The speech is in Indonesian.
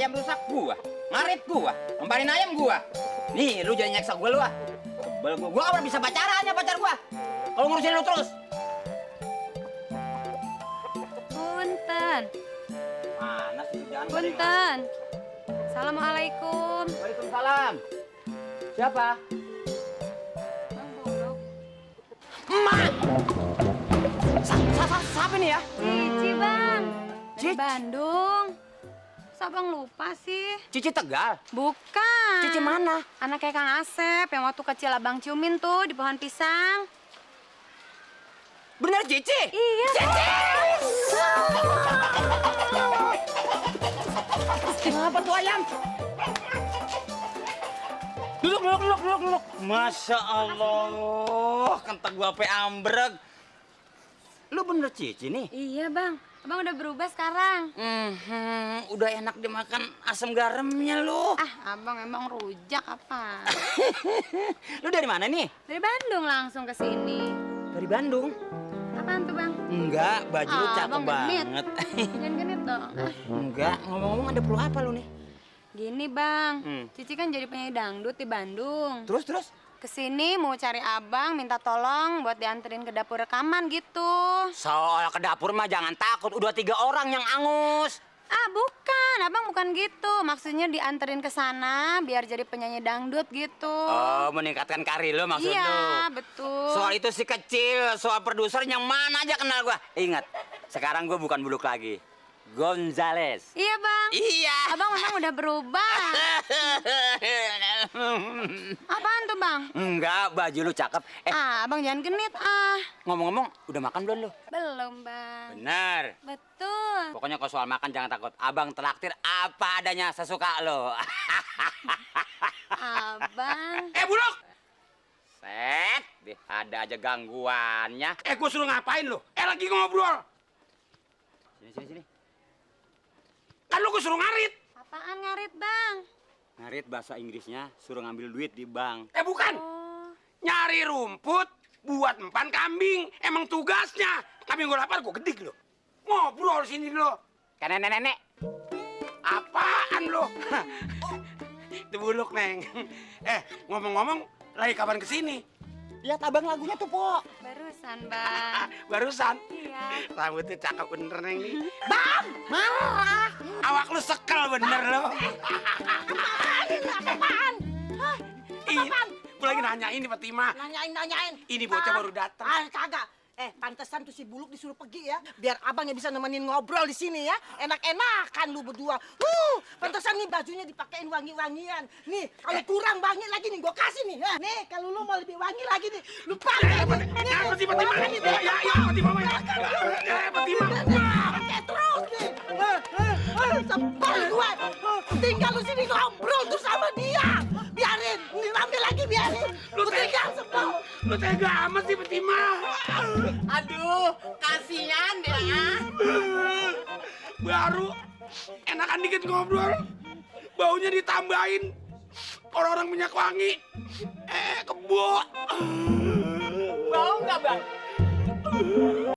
ayam rusak gua, ngarit gua, ngemparin ayam gua. Nih, lu jangan nyeksa gua lu ah. Sebel gua nggak bisa pacaran ya pacar gua. Kalau ngurusin lu terus. Punten. Mana sih jangan. Punten. Assalamualaikum. Waalaikumsalam. Siapa? Bang Buluk. Emak. Siapa nih ya? Cici, Bang. Dari Cici? Bandung. Masa Bang lupa sih? Cici Tegal. Bukan. Cici mana? Anaknya Kang Asep yang waktu kecil Abang ciumin tuh di pohon pisang. Bener Cici? Iya. Cici! Kenapa tuh ayam? Duduk. Masya Allah, kentang gua pe ambrek. Lu bener Cici nih? Iya, Bang. Abang udah berubah sekarang. Udah enak dimakan asam garamnya lu. Ah, Abang emang rujak apa? Lu dari mana nih? Dari Bandung langsung ke sini. Dari Bandung. Apaan tuh, Bang? Enggak, baju lu cakep Abang genit. banget. Jangan genit dong. Ah. Enggak, ngomong-ngomong ada perlu apa lu nih? Gini, Bang. Cici kan jadi penyanyi dangdut di Bandung. Terus? Kesini mau cari abang, minta tolong buat dianterin ke dapur rekaman gitu. Soal ke dapur mah jangan takut, udah 3 orang yang angus. Ah, bukan. Abang bukan gitu. Maksudnya dianterin ke sana biar jadi penyanyi dangdut gitu. Oh, meningkatkan karir lo maksud Iya, lu. betul. Soal itu si kecil, soal produser yang mana aja kenal gua. Ingat, sekarang gua bukan Buluk lagi. Gonzales. Iya, Bang. Iya. Abang memang udah berubah. Apaan tuh, Bang? Enggak, baju lu cakep. Abang jangan genit, ah. Ngomong-ngomong, udah makan belum lu? Belum, Bang. Bener. Betul. Pokoknya kalau soal makan jangan takut. Abang traktir apa adanya sesuka lo. Abang. Buluk! Set, ada aja gangguannya. Gue suruh ngapain lo? Lagi ngobrol. Sini. Kan lo gue suruh ngarit. Apaan ngarit, Bang? Ngarit bahasa Inggrisnya suruh ngambil duit di bank. Bukan. Oh. Nyari rumput buat empan kambing. Emang tugasnya. Kambing gue lapar, gue gedik lo. Ngobrol sini lo. Kan nenek-nenek. Apaan lo? Itu Buluk, Neng. Ngomong-ngomong, lagi kapan kesini? Lihat abang lagunya tuh, Po. Barusan, Bang. Barusan. Iya. Rambutnya cakep bener, Neng. nih. Bang, marah. Awak lu sekel bener lo. Apaan? Apaan? Gue lagi nanyain nih, Fatima. Nanyain. Ini bocah baru datang. Kagak. Pantesan tuh si Buluk disuruh pergi ya, biar abangnya bisa nemenin ngobrol di sini ya. Enak-enakan lu berdua. Pantesan nih bajunya dipakein wangi-wangian. Nih, kalau kurang wangi lagi nih, gua kasih nih. Nih, kalau lu mau lebih wangi lagi nih, lu pakai. Fatima. Pakai terus nih. Sebel gue. Tinggal lu sini ngobrol tuh sama dia. Biarin, ambil lagi biarin. Lu tinggal sebel. Lu tega amat sih, Fatima. Aduh, kasihan deh ya. Baru enakan dikit ngobrol, baunya ditambahin orang-orang minyak wangi. Kebo. Bau nggak, Bang?